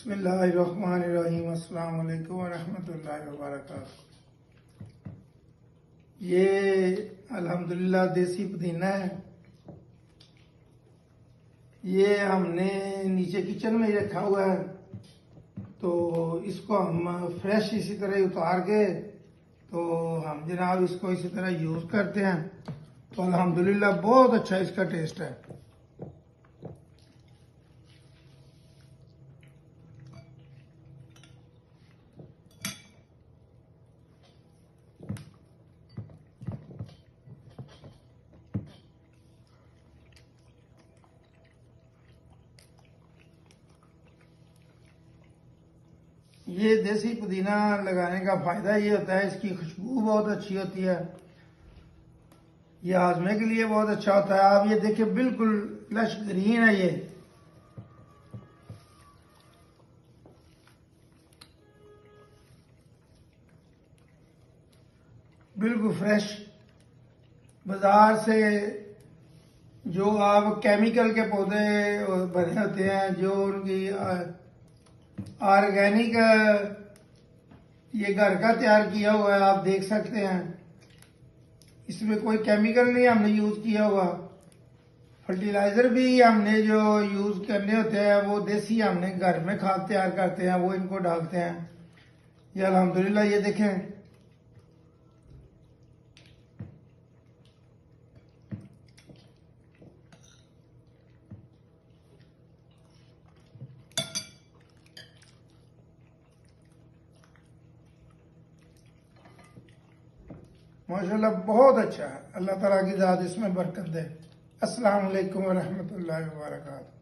बिस्मिल्लाहिर्रहमानिर्रहीम। अस्सलाम वालेकुम वरहमतुल्लाहि वबरकातुहू। ये अल्हम्दुलिल्लाह देसी पुदीना है। ये हमने नीचे किचन में ही रखा हुआ है, तो इसको हम फ्रेश इसी तरह ही उतार के तो हम जनाब इसको इसी तरह यूज़ करते हैं। तो अल्हम्दुलिल्लाह बहुत अच्छा इसका टेस्ट है। ये देसी पुदीना लगाने का फायदा ये होता है, इसकी खुशबू बहुत अच्छी होती है। ये हाजमे के लिए बहुत अच्छा होता है। आप ये देखिए बिल्कुल लश ग्रीन है, ये बिल्कुल फ्रेश। बाजार से जो आप केमिकल के पौधे बने होते हैं, जो उनकी ऑर्गेनिक ये घर का तैयार किया हुआ है, आप देख सकते हैं। इसमें कोई केमिकल नहीं हमने यूज किया हुआ। फर्टिलाइजर भी हमने जो यूज करने होते हैं वो देसी, हमने घर में खाद तैयार करते हैं, वो इनको डालते हैं। ये अल्हम्दुलिल्लाह ये देखें, माशाल्लाह बहुत अच्छा है। अल्लाह ताला की ज़ात इसमें बरकत दे। अस्सलाम वालेकुम व रहमतुल्लाहि व बरकातहू।